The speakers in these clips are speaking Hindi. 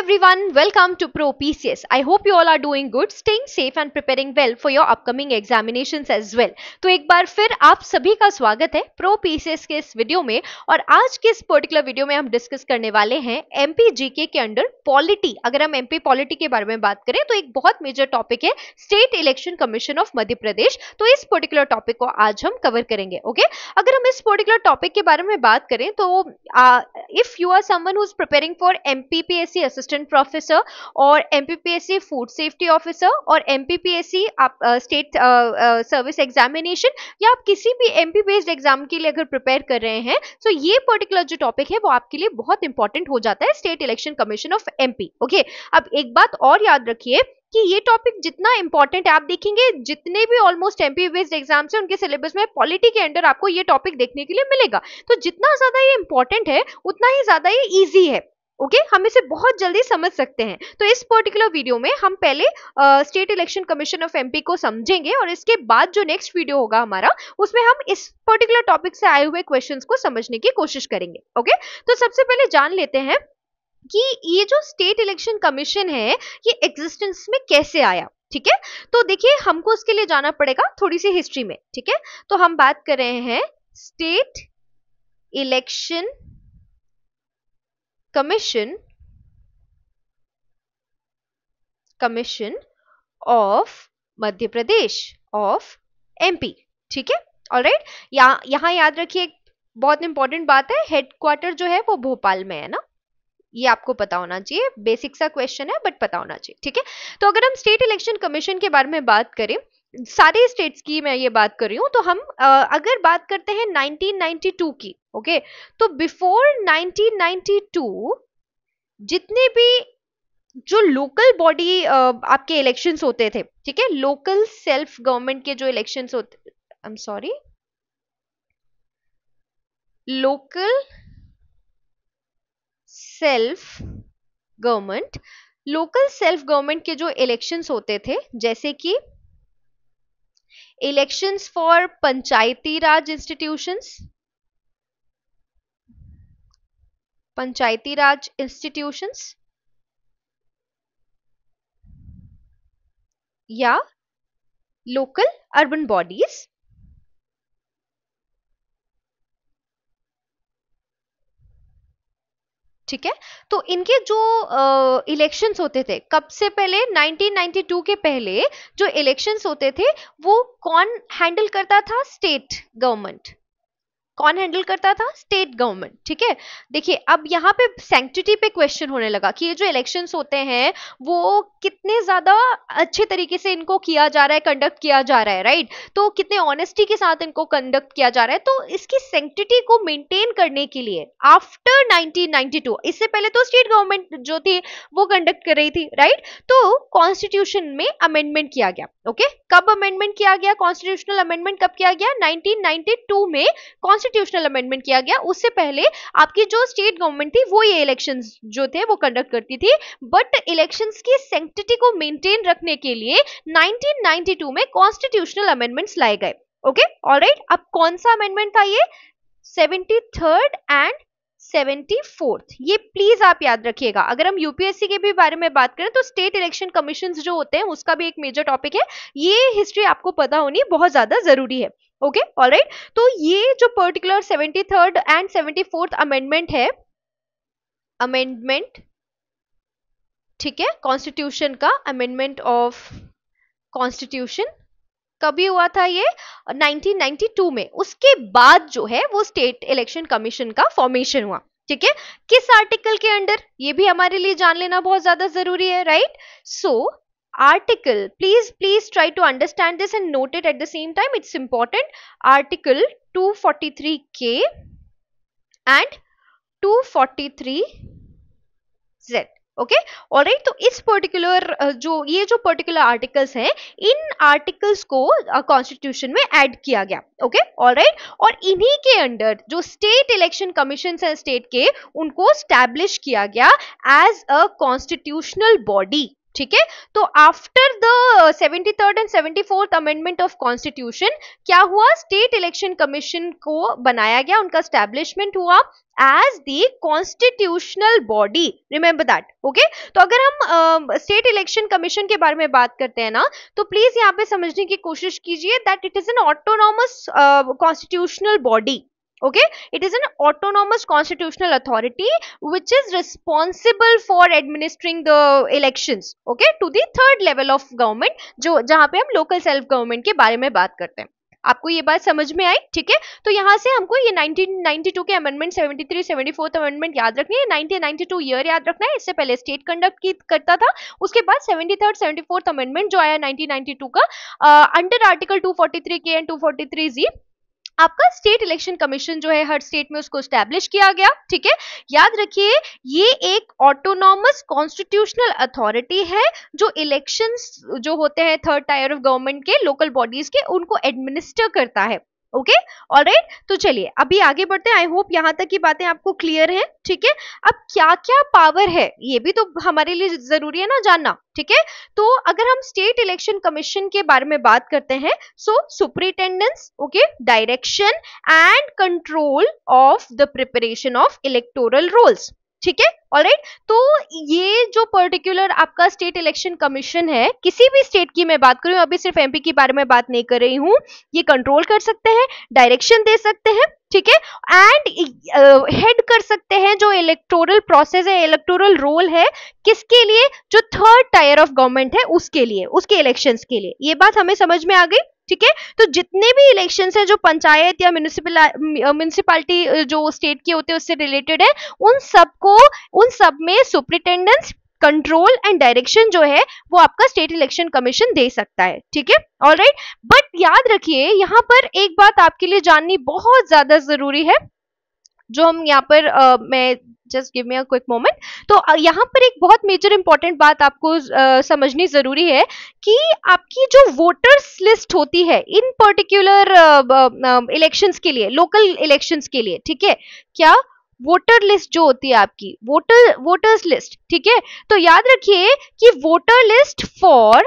everyone, welcome to Pro PCS. I hope you all are doing good, staying safe and preparing well for your upcoming examinations as well. तो एक बार फिर आप सभी का स्वागत है Pro PCS के इस वीडियो में। और आज के इस पर्टिकुलर वीडियो में हम डिस्कस करने वाले हैं MP GK के अंडर पॉलिटी। अगर हम MP पॉलिटी के बारे में बात करें तो एक बहुत मेजर टॉपिक है state election commission of Madhya प्रदेश। तो इस पर्टिकुलर टॉपिक को आज हम कवर करेंगे। ओके, अगर हम इस पर्टिकुलर टॉपिक के बारे में बात करें तो if you are someone who is preparing for MPPSC assistant professor और MPPSC food safety officer और MPPSC state service examination या आप किसी भी MP based एग्जाम के लिए अगर प्रिपेयर कर रहे हैं तो ये पर्टिकुलर जो टॉपिक है वो आपके लिए बहुत इंपॉर्टेंट हो जाता है, state election commission of MP। Okay, अब एक बात और याद रखिए कि ये टॉपिक जितना इंपॉर्टेंट है, आप देखेंगे जितने भी ऑलमोस्ट एमपी बेस्ड एग्जाम्स हैं उनके सिलेबस में पॉलिटी के अंडर आपको ये टॉपिक देखने के लिए मिलेगा। तो जितना ज्यादा ये इंपॉर्टेंट है उतना ही ज्यादा ये इजी है। ओके, हम इसे बहुत जल्दी समझ सकते हैं। तो इस पर्टिकुलर वीडियो में हम पहले state election commission of MP को समझेंगे और इसके बाद जो नेक्स्ट वीडियो होगा हमारा उसमें हम इस पर्टिकुलर टॉपिक से आए हुए क्वेश्चंस को समझने की कोशिश करेंगे। ओके, तो सबसे पहले जान लेते हैं कि ये जो स्टेट इलेक्शन कमीशन है ये एग्जिस्टेंस में कैसे आया। ठीक है, तो देखिए हमको उसके लिए जाना पड़ेगा थोड़ी सी हिस्ट्री में। ठीक है, तो हम बात कर रहे हैं state election commission of Madhya Pradesh of MP. ठीक है, ऑलराइट, यहां याद रखिए बहुत इंपॉर्टेंट बात है, हेडक्वार्टर जो है वो भोपाल में है ना, ये आपको पता होना चाहिए, बेसिक सा क्वेश्चन है बट पता होना चाहिए। ठीक है, तो अगर हम स्टेट इलेक्शन कमीशन के बारे में बात करें, सारे स्टेट्स की मैं ये बात कर रही हूं, तो हम अगर बात करते हैं 1992 की, ओके, तो बिफोर 1992 जितने भी जो लोकल बॉडी आपके इलेक्शंस होते थे, ठीक है, लोकल सेल्फ गवर्नमेंट के जो इलेक्शंस होते, I am sorry, local self government के जो इलेक्शंस होते थे, जैसे कि elections for Panchayati Raj institutions या लोकल अर्बन बॉडीज, ठीक है, तो इनके जो इलेक्शंस होते थे, कब से पहले 1992 के पहले जो इलेक्शंस होते थे वो कौन हैंडल करता था? State government. कौन हैंडल करता था? State government. ठीक है, देखिए अब यहाँ पे सैंक्टिटी पे क्वेश्चन होने लगा कि ये जो इलेक्शंस होते हैं वो कितने ज्यादा अच्छे तरीके से इनको किया जा रहा है, कंडक्ट किया जा रहा है, राइट, तो कितने ऑनेस्टी के साथ इनको कंडक्ट किया जा रहा है। तो इसकी सैंक्टिटी को मेंटेन करने के लिए आफ्टर 1992, इससे पहले तो स्टेट गवर्नमेंट जो थी वो कंडक्ट कर रही थी, राइट, तो कॉन्स्टिट्यूशन में अमेंडमेंट किया गया। ओके, कब अमेंडमेंट किया गया? कॉन्स्टिट्यूशनल अमेंडमेंट कब किया गया? 1992 में कॉन्स्टिट्यूशनल अमेंडमेंट किया गया। उससे पहले आपकी जो स्टेट गवर्नमेंट थी वो ये इलेक्शंस जो थे वो कंडक्ट करती थी, बट इलेक्शंस की सैंक्टिटी को मेंटेन रखने के लिए 1992 में कॉन्स्टिट्यूशनल अमेंडमेंट्स लाए गए। ओके, ऑलराइट, अब कौन सा अमेंडमेंट था ये? 73rd एंड 74th, ये प्लीज आप याद रखिएगा। अगर हम यूपीएससी के भी बारे में बात करें तो स्टेट इलेक्शन कमीशंस जो होते हैं उसका भी एक मेजर टॉपिक है, ये हिस्ट्री आपको पता होनी बहुत ज्यादा जरूरी है। ओके, ऑलराइट, तो ये जो particular 73rd and 74th amendment है, अमेंडमेंट, ठीक है, कॉन्स्टिट्यूशन का अमेंडमेंट ऑफ कॉन्स्टिट्यूशन कभी हुआ था? ये 1992 में। उसके बाद जो है वो स्टेट इलेक्शन कमीशन का फॉर्मेशन हुआ। ठीक है, किस आर्टिकल के अंडर, ये भी हमारे लिए जान लेना बहुत ज्यादा जरूरी है, right. So article, please try to understand this and note it at the same time, it's important. Article 243K and 243Z। Okay, alright, तो इस पर्टिकुलर जो पर्टिकुलर आर्टिकल्स हैं, इन आर्टिकल्स को कॉन्स्टिट्यूशन में ऐड किया गया। ओके, ऑलराइट, और इन्हीं के अंडर जो स्टेट इलेक्शन कमीशन है स्टेट के, उनको स्टैब्लिश किया गया एज अ कॉन्स्टिट्यूशनल बॉडी। ठीक है। तो after the 73rd and 74th amendment of constitution क्या हुआ, स्टेट इलेक्शन कमीशन को बनाया गया, उनका स्टैब्लिशमेंट हुआ as the constitutional body, remember that, okay. तो अगर हम स्टेट इलेक्शन कमीशन के बारे में बात करते हैं ना, तो प्लीज यहाँ पे समझने की कोशिश कीजिए that it is an autonomous constitutional body, okay, it is an autonomous constitutional authority which is responsible for administering the elections, okay, to the third level of government, जो जहां पे हम local self government के बारे में बात करते हैं। आपको ये बात समझ में आई, ठीक है। तो यहां से हमको ये 1992 के अमेंडमेंट 73 74th अमेंडमेंट याद रखनी है, 1992 ईयर याद रखना है, इससे पहले स्टेट कंडक्ट की करता था, उसके बाद 73rd 74th अमेंडमेंट जो आया 1992 का, अंडर आर्टिकल 243 के एंड 243 जी आपका स्टेट इलेक्शन कमीशन जो है हर स्टेट में उसको स्टैब्लिश किया गया, ठीक है। याद रखिए ये एक ऑटोनॉमस कॉन्स्टिट्यूशनल अथॉरिटी है जो इलेक्शंस जो होते हैं थर्ड टायर ऑफ गवर्नमेंट के लोकल बॉडीज के उनको एडमिनिस्टर करता है, ओके, ऑलराइट। तो चलिए अभी आगे बढ़ते हैं, आई होप यहां तक की बातें आपको क्लियर है, ठीक है। अब क्या क्या पावर है ये भी तो हमारे लिए जरूरी है ना जानना, ठीक है। तो अगर हम स्टेट इलेक्शन कमीशन के बारे में बात करते हैं, so superintendence, okay, direction and control of the preparation of electoral rolls, ठीक है, ऑलराइट। तो ये जो पर्टिकुलर आपका स्टेट इलेक्शन कमीशन है, किसी भी स्टेट की मैं बात करूं, अभी सिर्फ एमपी के बारे में बात नहीं कर रही हूं, ये कंट्रोल कर सकते हैं, डायरेक्शन दे सकते हैं, ठीक है, एंड हेड कर सकते हैं जो इलेक्टोरल प्रोसेस है, इलेक्टोरल रोल है, किसके लिए, जो थर्ड टायर ऑफ गवर्नमेंट है उसके लिए, उसके इलेक्शंस के लिए। ये बात हमें समझ में आ गई, ठीक है। तो जितने भी इलेक्शंस है जो पंचायत या म्युनिसिपैलिटी जो स्टेट के होते हैं उससे रिलेटेड है, उन सब में सुपरिटेंडेंस, कंट्रोल एंड डायरेक्शन जो है वो आपका स्टेट इलेक्शन कमीशन दे सकता है, ठीक है, ऑलराइट। बट याद रखिए यहाँ पर एक बात आपके लिए जाननी बहुत ज्यादा जरूरी है, जो हम यहाँ पर मैं just give me a quick moment. तो यहाँ पर एक बहुत मेजर इंपॉर्टेंट बात आपको समझनी जरूरी है कि आपकी जो वोटर्स लिस्ट होती है इन पर्टिकुलर इलेक्शंस के लिए, लोकल इलेक्शंस के लिए, ठीक है, क्या वोटर लिस्ट जो होती है आपकी, वोटर्स लिस्ट, ठीक है। तो याद रखिए कि voter list for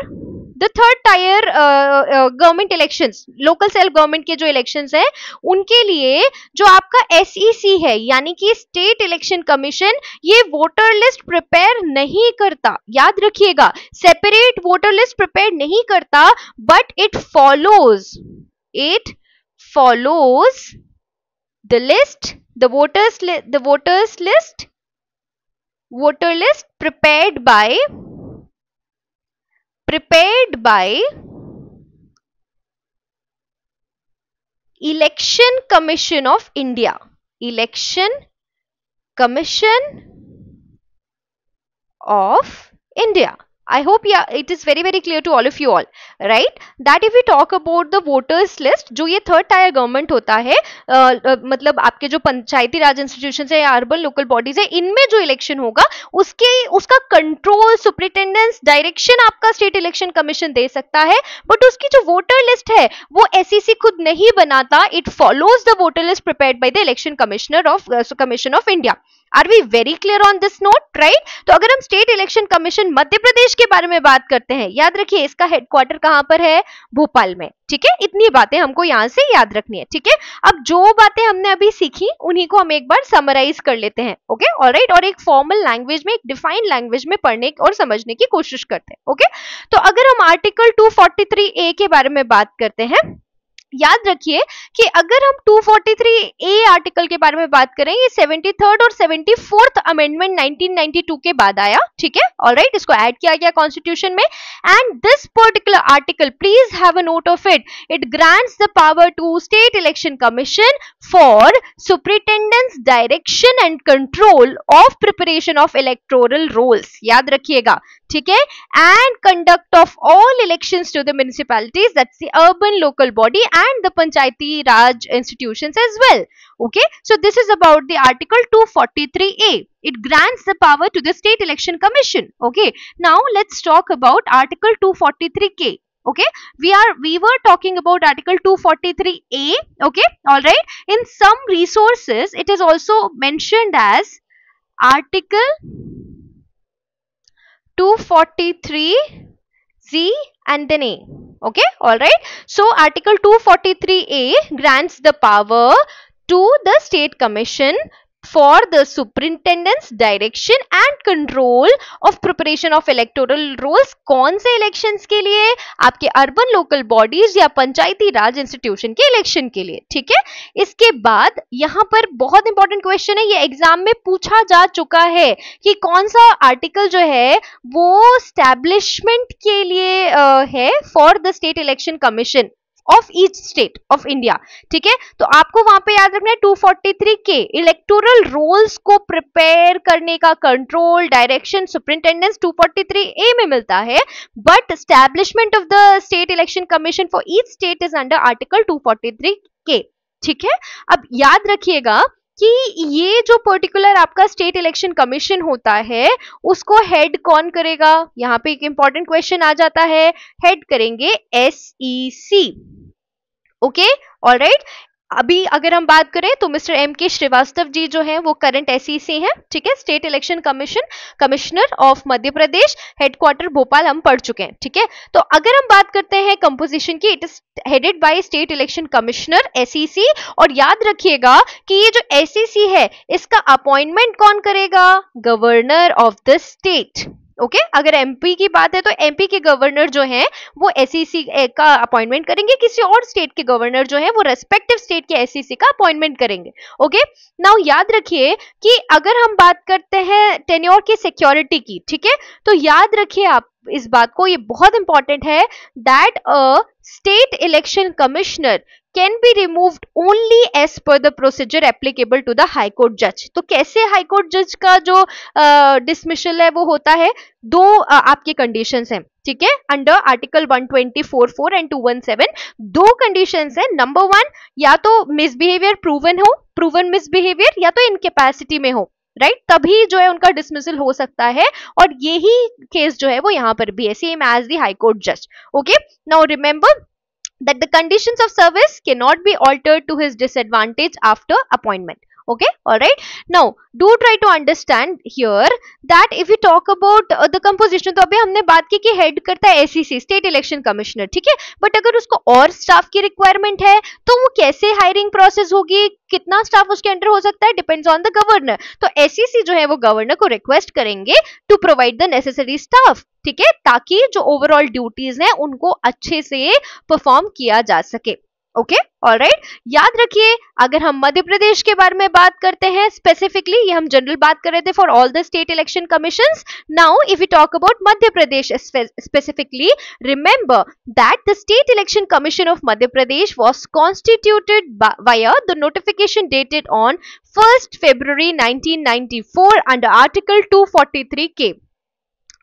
the third tier government elections, local self government के जो इलेक्शंस है उनके लिए जो आपका एसईसी है यानी कि स्टेट इलेक्शन कमीशन, ये वोटर लिस्ट प्रिपेयर नहीं करता, याद रखिएगा, सेपरेट वोटर लिस्ट प्रिपेयर नहीं करता, but it follows the list, the voter list prepared by Election Commission of India, Election Commission of India. I hope it is very clear to all of you all, right, that if we talk about the voters list, जो ये थर्ड टायर गवर्नमेंट होता है, मतलब आपके जो पंचायती राज इंस्टीट्यूशन है या अर्बन लोकल बॉडीज है, इनमें जो इलेक्शन होगा उसका कंट्रोल, सुपरिटेंडेंस, डायरेक्शन आपका स्टेट इलेक्शन कमीशन दे सकता है, बट उसकी जो वोटर लिस्ट है वो एसईसी खुद नहीं बनाता, it follows the voter list prepared by the election commission of India. Are we very clear on this note, right. तो अगर हम state election commission Madhya Pradesh के बारे में बात करते हैं, याद रखिए इसका हेडक्वार्टर कहां पर है, भोपाल में, ठीक है। इतनी बातें हमको यहां से याद रखनी है, ठीक है। अब जो बातें हमने अभी सीखी उन्हीं को हम एक बार समराइज कर लेते हैं, ओके, ऑलराइट, और एक फॉर्मल लैंग्वेज में, एक डिफाइंड लैंग्वेज में पढ़ने और समझने की कोशिश करते हैं, ओके। तो अगर हम आर्टिकल 243A के बारे में बात करते हैं, याद रखिए कि अगर हम 243A आर्टिकल के बारे में बात करें, ये 73rd और 74th अमेंडमेंट 1992 के बाद आया, ठीक है, ऑलराइट, इसको ऐड किया गया कॉन्स्टिट्यूशन में, and this particular article, please have a note of it, it grants the power to state election commission for superintendence, direction and control of preparation of electoral rolls, याद रखिएगा, ठीक है, and conduct of all elections to the municipalities, that's the urban local body and the panchayati raj institutions as well, okay. So this is about the article 243A, it grants the power to the state election commission, okay. Now let's talk about article 243K, okay. We were talking about article 243A, okay, all right. In some resources it is also mentioned as article 243Z and then A. Okay, all right. So Article 243A grants the power to the State Commission for the superintendence, direction and control of preparation of electoral rolls. कौन से इलेक्शंस के लिए? आपके अर्बन लोकल बॉडीज या पंचायती राज इंस्टीट्यूशन के इलेक्शन के लिए, ठीक है। इसके बाद यहाँ पर बहुत इंपॉर्टेंट क्वेश्चन है, ये एग्जाम में पूछा जा चुका है कि कौन सा आर्टिकल जो है वो स्टैब्लिशमेंट के लिए है for the state election commission of each state of India, ठीक है। तो आपको वहां पे याद रखना है 243 के इलेक्टोरल रोल्स को प्रिपेयर करने का कंट्रोल, डायरेक्शन, सुपरिंटेंडेंस 243 ए में मिलता है, but establishment of the state election commission for each state is under article 243 के, ठीक है। अब याद रखिएगा कि ये जो पर्टिकुलर आपका स्टेट इलेक्शन कमीशन होता है उसको हेड कौन करेगा? यहाँ पे एक इंपॉर्टेंट क्वेश्चन आ जाता है, हेड करेंगे SEC। Okay, alright. अभी अगर हम बात करें तो मिस्टर M.K. श्रीवास्तव जी जो हैं वो करंट SEC हैं, ठीक है, state election commissioner of Madhya Pradesh, headquarter Bhopal हम पढ़ चुके हैं, ठीक है। तो अगर हम बात करते हैं कंपोजिशन की, it is headed by state election commissioner SEC। और याद रखिएगा कि ये जो SEC है इसका अपॉइंटमेंट कौन करेगा? Governor of the state. Okay, अगर MP की बात है तो MP के गवर्नर जो हैं वो SEC का अपॉइंटमेंट करेंगे, किसी और स्टेट के गवर्नर जो है वो रेस्पेक्टिव स्टेट के SEC का अपॉइंटमेंट करेंगे। ओके, नाउ याद रखिए कि अगर हम बात करते हैं टेन्योर की सिक्योरिटी की, ठीक है, तो याद रखिए आप इस बात को, ये बहुत इंपॉर्टेंट है, that a state election commissioner can be removed only as per the procedure applicable to the high court judge। तो कैसे हाई कोर्ट जज का जो डिसमिशल है वो होता है? दो आपके कंडीशंस हैं, ठीक है, अंडर आर्टिकल 124(4) एंड 217 दो कंडीशंस हैं। नंबर 1, या तो मिसबिहेवियर प्रूवन मिसबिहेवियर, या तो इनकेपेसिटी में हो, राइट, तभी जो है उनका डिसमिसल हो सकता है, और यही केस जो है वो यहाँ पर भी है, same as the high court जज। Okay, now remember that the conditions of service cannot be altered to his disadvantage after appointment। Okay, all right. Now do try to understand here that if we talk about the composition, तो अभी हमने बात की कि हेड करता है SEC, स्टेट इलेक्शन कमिश्नर, ठीक है, बट अगर उसको और स्टाफ की रिक्वायरमेंट है तो वो कैसे हायरिंग प्रोसेस होगी, कितना स्टाफ उसके अंडर हो सकता है, डिपेंड्स ऑन द गवर्नर। तो SEC जो है वो गवर्नर को रिक्वेस्ट करेंगे to provide the necessary staff, ठीक है, ताकि जो ओवरऑल ड्यूटीज हैं उनको अच्छे से परफॉर्म किया जा सके। Okay, alright. याद रखिए अगर हम मध्य प्रदेश के बारे में बात करते हैं स्पेसिफिकली, ये हम जनरल बात कर रहे थे for all the state election commissions. Now if you talk about Madhya Pradesh specifically, remember that the state election commission of Madhya Pradesh was constituted via the notification dated on 1st February 1994 under Article 243K।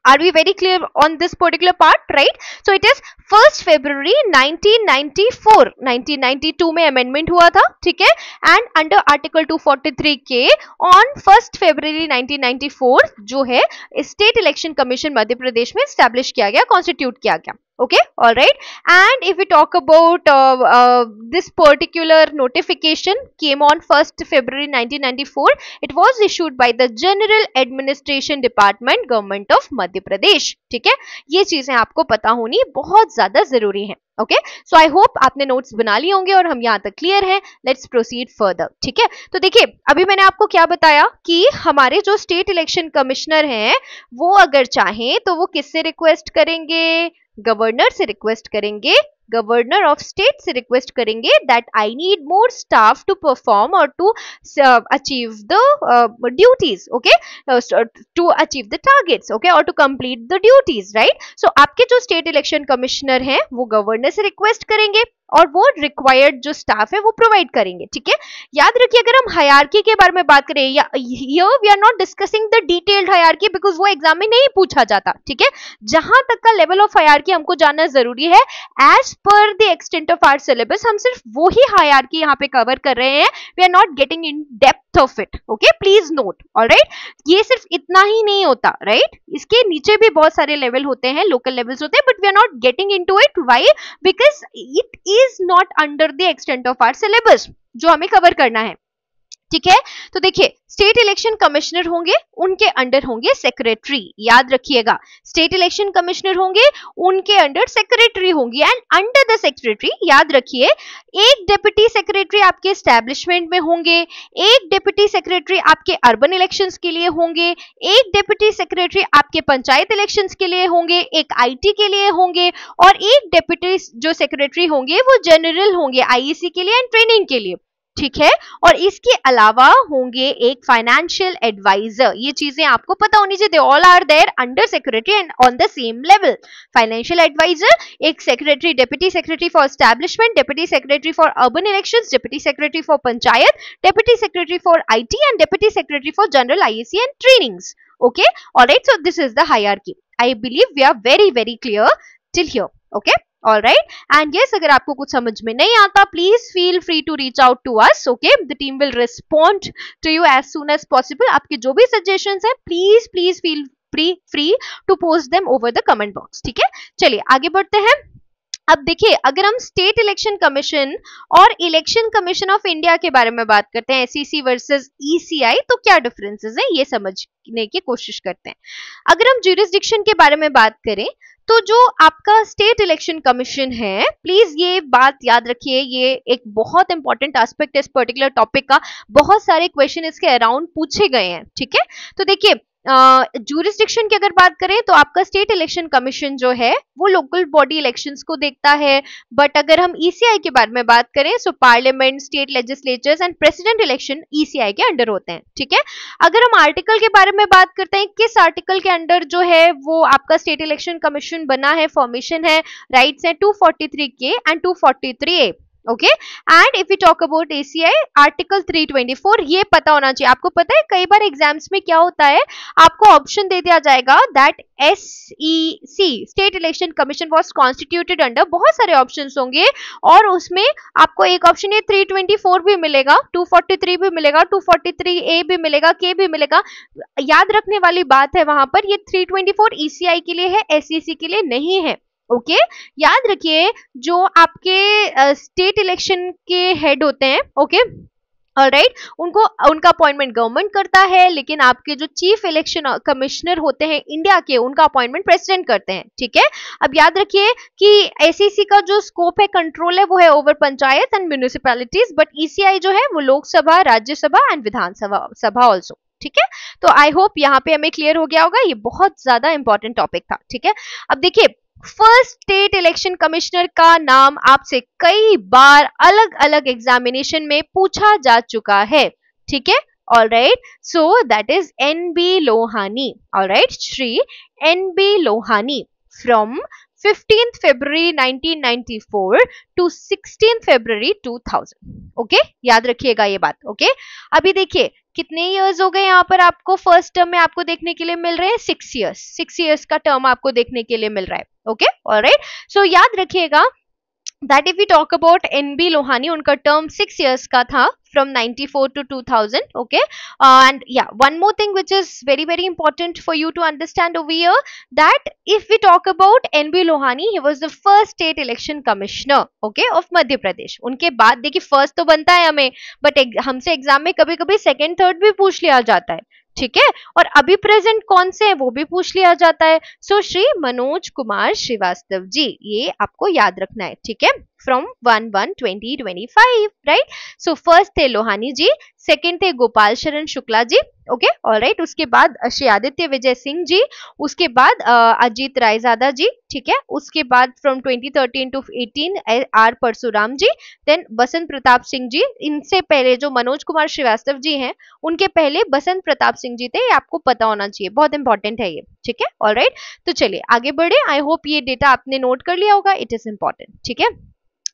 Are we very clear on this particular part, right? So it is 1st February 1994, 1992 में amendment हुआ था, ठीक है, and under Article 243K on 1st February 1994 जो है State Election Commission Madhya Pradesh में establish किया गया, constitute किया गया। Okay, all right. And if we talk about this particular notification came on 1st February 1994, it was issued by the General Administration Department, Government of Madhya Pradesh। ठीक है, ये चीजें आपको पता होनी बहुत ज्यादा जरूरी है। ओके, सो आई होप आपने नोट्स बना लिए होंगे और हम यहाँ तक क्लियर हैं। लेट्स प्रोसीड फर्दर, ठीक है। तो देखिए अभी मैंने आपको क्या बताया कि हमारे जो स्टेट इलेक्शन कमिश्नर हैं वो अगर चाहें तो वो किससे रिक्वेस्ट करेंगे? गवर्नर से रिक्वेस्ट करेंगे, गवर्नर ऑफ स्टेट से रिक्वेस्ट करेंगे that I need more staff to perform और to achieve the duties, okay, to achieve the targets, okay, और to complete the duties, right. So आपके जो स्टेट इलेक्शन कमिश्नर हैं वो गवर्नर से रिक्वेस्ट करेंगे और वो रिक्वायर्ड जो स्टाफ है वो प्रोवाइड करेंगे, ठीक है। याद रखिए अगर हम हायरार्की के बारे में बात करें, here we are not discussing the detailed hierarchy because वो एग्जाम में नहीं पूछा जाता, ठीक है। जहां तक का लेवल ऑफ हायरार्की हमको जानना जरूरी है as per the extent of our syllabus, हम सिर्फ वो ही हायरार्की यहाँ पे कवर कर रहे हैं, we are not getting in depth of it, okay, please note, alright. ये सिर्फ इतना ही नहीं होता, राइट, इसके नीचे भी बहुत सारे लेवल होते हैं, लोकल लेवल्स होते हैं, but we are not getting into it, why? Because it is not under the extent of our syllabus जो हमें कवर करना है। ठीक है। तो देखिए स्टेट इलेक्शन कमिश्नर होंगे, उनके अंडर होंगे सेक्रेटरी, याद रखिएगा। स्टेट इलेक्शन कमिश्नर होंगे, उनके अंडर सेक्रेटरी होंगी, एंड अंडर द सेक्रेटरी याद रखिए एक डिप्टी सेक्रेटरी आपके एस्टैब्लिशमेंट में होंगे, एक डिप्टी सेक्रेटरी आपके अर्बन इलेक्शंस के लिए होंगे, एक डिप्टी सेक्रेटरी आपके पंचायत इलेक्शंस के लिए होंगे, एक आईटी के लिए होंगे, और एक डिप्टी जो सेक्रेटरी होंगे वो जनरल होंगे आईईसी के लिए एंड ट्रेनिंग के लिए, ठीक है। और इसके अलावा होंगे एक फाइनेंशियल एडवाइजर, ये चीजें आपको पता होनी चाहिए, they all are there under secretary and on the same level. Financial advisor, एक secretary, deputy secretary for establishment, deputy secretary for urban elections, deputy secretary for panchayat, deputy secretary for IT and deputy secretary for general IAC and trainings. Okay, all right, so this is the hierarchy. I believe we are very clear till here. Okay, all right, and yes, अगर आपको कुछ समझ में नहीं आता, please feel free to reach out to us. Okay, the team will respond to you as soon as possible. आपके जो भी suggestions हैं, please feel free to post them over the comment box. ठीक है, चलिए आगे बढ़ते हैं। अब देखिए अगर हम स्टेट इलेक्शन कमीशन और इलेक्शन कमीशन ऑफ इंडिया के बारे में बात करते हैं, एसईसी वर्सेस ईसीआई, तो क्या डिफरेंसेस है ये समझने की कोशिश करते हैं। अगर हम ज्यूरिसडिक्शन के बारे में बात करें तो जो आपका स्टेट इलेक्शन कमीशन है, प्लीज ये बात याद रखिए, ये एक बहुत इंपॉर्टेंट एस्पेक्ट है इस पर्टिकुलर टॉपिक का, बहुत सारे क्वेश्चन इसके अराउंड पूछे गए हैं। ठीक है, तो देखिए ज्यूरिसडिक्शन की अगर बात करें तो आपका स्टेट इलेक्शन कमीशन जो है वो लोकल बॉडी इलेक्शंस को देखता है, बट अगर हम ईसीआई के बारे में बात करें so parliament, state legislatures and president election ECI के अंडर होते हैं। ठीक है, अगर हम आर्टिकल के बारे में बात करते हैं, किस आर्टिकल के अंडर जो है वो आपका स्टेट इलेक्शन कमीशन बना है, फॉर्मेशन है, राइट्स है 243 के and 243 A. Okay, and if you talk about ACI article 324, ये पता होना चाहिए आपको। पता है कई बार एग्जाम्स में क्या होता है, आपको ऑप्शन दे दिया जाएगा that SEC state election commission was constituted under, बहुत सारे ऑप्शंस होंगे और उसमें आपको एक ऑप्शन ये 324 भी मिलेगा, 243 भी मिलेगा, 243 ए भी मिलेगा, के भी मिलेगा। याद रखने वाली बात है वहां पर, ये 324 ईसीआई के लिए है, एसईसी के लिए नहीं है। ओके, याद रखिए जो आपके स्टेट इलेक्शन के हेड होते हैं, ओके ऑलराइट, उनको उनका अपॉइंटमेंट गवर्नमेंट करता है, लेकिन आपके जो चीफ इलेक्शन कमिश्नर होते हैं इंडिया के, उनका अपॉइंटमेंट प्रेसिडेंट करते हैं। ठीक है, अब याद रखिए कि एसईसी का जो स्कोप है, कंट्रोल है, वो है over panchayat and municipalities, but ECI जो है वो Lok Sabha, Rajya Sabha and Vidhan Sabha also. ठीक है, तो आई होप यहाँ पे हमें क्लियर हो गया होगा, ये बहुत ज्यादा इंपॉर्टेंट टॉपिक था। ठीक है, अब देखिए फर्स्ट स्टेट इलेक्शन कमिश्नर का नाम आपसे कई बार अलग अलग एग्जामिनेशन में पूछा जा चुका है। ठीक है, alright, so that is NB Lohani. Alright, Shri NB Lohani from 15th February 1994 to 16th February 2000। Okay, याद रखिएगा ये बात। ओके, अभी देखिए कितने इयर्स हो गए यहाँ पर आपको फर्स्ट टर्म में आपको देखने के लिए मिल रहे हैं 6 इयर्स, 6 इयर्स का टर्म आपको देखने के लिए मिल रहा है। ओके, ऑलराइट, सो याद रखिएगा that if we talk about NB Lohani, उनका टर्म 6 years का था from 94 to 2000. Okay, and yeah, one more thing which is very important for you to understand over here, that if we talk about NB Lohani, he was the first state election commissioner, okay, of Madhya Pradesh. उनके बाद देखिए फर्स्ट तो बनता है हमें, बट हमसे एग्जाम में कभी कभी सेकेंड थर्ड भी पूछ लिया जाता है। ठीक है, और अभी प्रेजेंट कौन से हैं वो भी पूछ लिया जाता है। सो श्री मनोज कुमार श्रीवास्तव जी, ये आपको याद रखना है। ठीक है, फ्रॉम 1/1/2025, राइट। सो फर्स्ट थे लोहानी जी, सेकंड थे गोपाल शरण शुक्ला जी। ओके, ऑलराइट, उसके बाद श्री आदित्य विजय सिंह जी, उसके बाद अजीत रायजादा जी। ठीक है, उसके बाद from 2013 to 18 R Parshuram ji, then Basant Pratap Singh ji. इनसे पहले जो मनोज कुमार श्रीवास्तव जी हैं, उनके पहले बसंत प्रताप सिंह जी थे, ये आपको पता होना चाहिए, बहुत इंपॉर्टेंट है ये। ठीक है, ऑलराइट, तो चलिए आगे बढ़े। आई होप ये डेटा आपने नोट कर लिया होगा, इट इज इंपॉर्टेंट। ठीक है,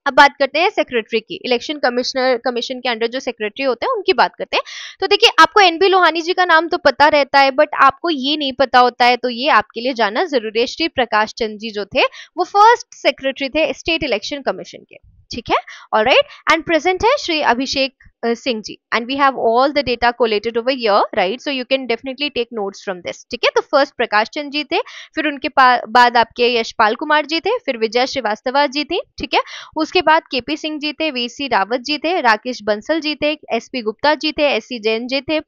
अब बात करते हैं सेक्रेटरी की, इलेक्शन कमीशन के अंडर जो सेक्रेटरी होते हैं उनकी बात करते हैं। तो देखिए आपको एनबी लोहानी जी का नाम तो पता रहता है, बट आपको ये नहीं पता होता है, तो ये आपके लिए जानना जरूरी है। श्री प्रकाश चंद जी जो थे वो फर्स्ट सेक्रेटरी थे स्टेट इलेक्शन कमीशन के। ठीक है, ऑलराइट, एंड प्रेजेंट है Shri Abhishek Singh ji, and we have all the data collated over here, right, so you can definitely take notes from this, ठीक है। तो फर्स्ट प्रकाश चंद जी थे, फिर उनके बाद आपके यशपाल कुमार जी थे, फिर विजय श्रीवास्तवा जी थी, ठीक है। उसके बाद केपी सिंह जी थे, वीसी रावत जी थे, राकेश बंसल जी थे, एसपी गुप्ता जी थे, एससी जैन जी थे,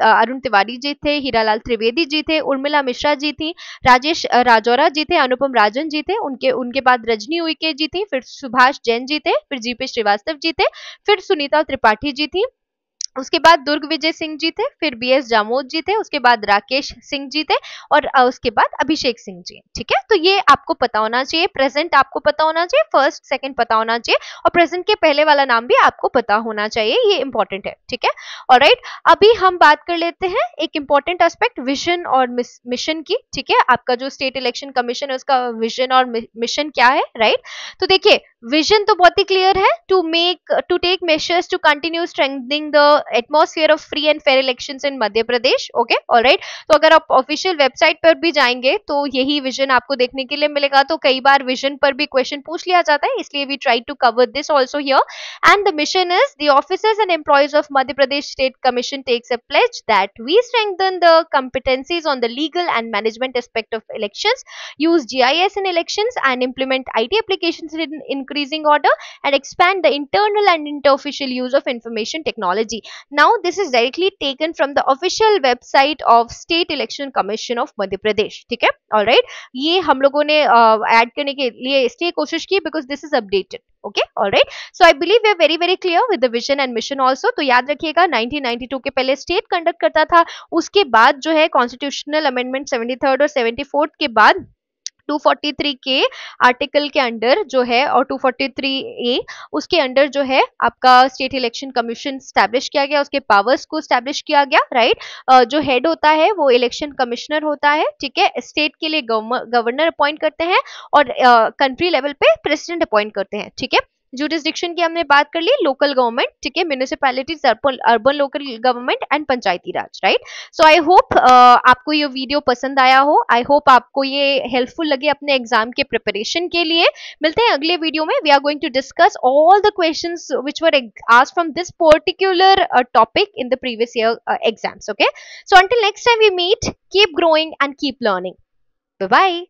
अरुण तिवारी जी थे, हीरालाल त्रिवेदी जी थे, उर्मिला मिश्रा जी थी, राजेश राजौरा जी थे, अनुपम राजन जी थे, उनके उनके बाद रजनी उइके जी थी, फिर सुभाष जैन जी थे, फिर जीपी श्रीवास्तव जी थे, फिर सुनीता त्रिपाठी जी थी, उसके बाद दुर्ग विजय सिंह जी थे, फिर बीएस जामोद जी थे, उसके बाद राकेश सिंह जी थे, और उसके बाद अभिषेक सिंह जी, ठीक है। तो ये आपको पता होना चाहिए, प्रेजेंट आपको पता होना चाहिए, फर्स्ट सेकंड पता होना चाहिए, और प्रेजेंट के पहले वाला नाम भी आपको पता होना चाहिए, ये इंपॉर्टेंट है, ठीक है। ऑलराइट, अभी हम बात कर लेते हैं एक इंपॉर्टेंट एस्पेक्ट विजन और मिशन की, ठीक है। आपका जो स्टेट इलेक्शन कमीशन है उसका विजन और मिशन क्या है, राइट। तो देखिए, विजन तो बहुत ही क्लियर है, to take measures to continue strengthening the atmosphere of free and fair elections in Madhya Pradesh, okay, alright. तो अगर आप ऑफिशियल वेबसाइट पर भी जाएंगे तो यही विजन आपको देखने के लिए मिलेगा। तो कई बार विजन पर भी क्वेश्चन पूछ लिया जाता है, इसलिए we try to cover this also here. And the mission is the officers and employees of Madhya Pradesh state commission takes a pledge that we strengthen the competencies on the legal and management aspect of elections, use GIS in elections, and implement IT applications in increasing order, and expand the internal and interofficial use of information technology. Now this is directly taken from the official website of State Election Commission of Madhya Pradesh, ठीक है, alright। ये हम लोगों ने ऐड करने के लिए इसलिए कोशिश की because this is updated, okay, alright। So I believe we are very very clear with the vision and mission also। तो याद रखिएगा 1992 के पहले स्टेट कंडक्ट करता था, उसके बाद जो है कॉन्स्टिट्यूशनल अमेंडमेंट 73rd और 74th के बाद 243 के आर्टिकल के अंडर जो है और 243A उसके अंडर जो है आपका स्टेट इलेक्शन कमीशन स्टैब्लिश किया गया, उसके पावर्स को स्टैब्लिश किया गया, राइट। जो हेड होता है वो इलेक्शन कमिश्नर होता है, ठीक है। स्टेट के लिए गवर्नर अपॉइंट करते हैं, और कंट्री लेवल पे प्रेसिडेंट अपॉइंट करते हैं, ठीक है। जुरिस्डिक्शन की हमने बात कर ली, लोकल गवर्नमेंट, ठीक है, municipalities, urban local government and Panchayati Raj, right. So I hope आपको ये वीडियो पसंद आया हो, आई होप आपको ये हेल्पफुल लगे अपने एग्जाम के प्रिपरेशन के लिए। मिलते हैं अगले वीडियो में, we are going to discuss all the questions which were asked from this particular topic in the previous year exams, okay. So until next time we meet, keep growing and keep learning, bye bye.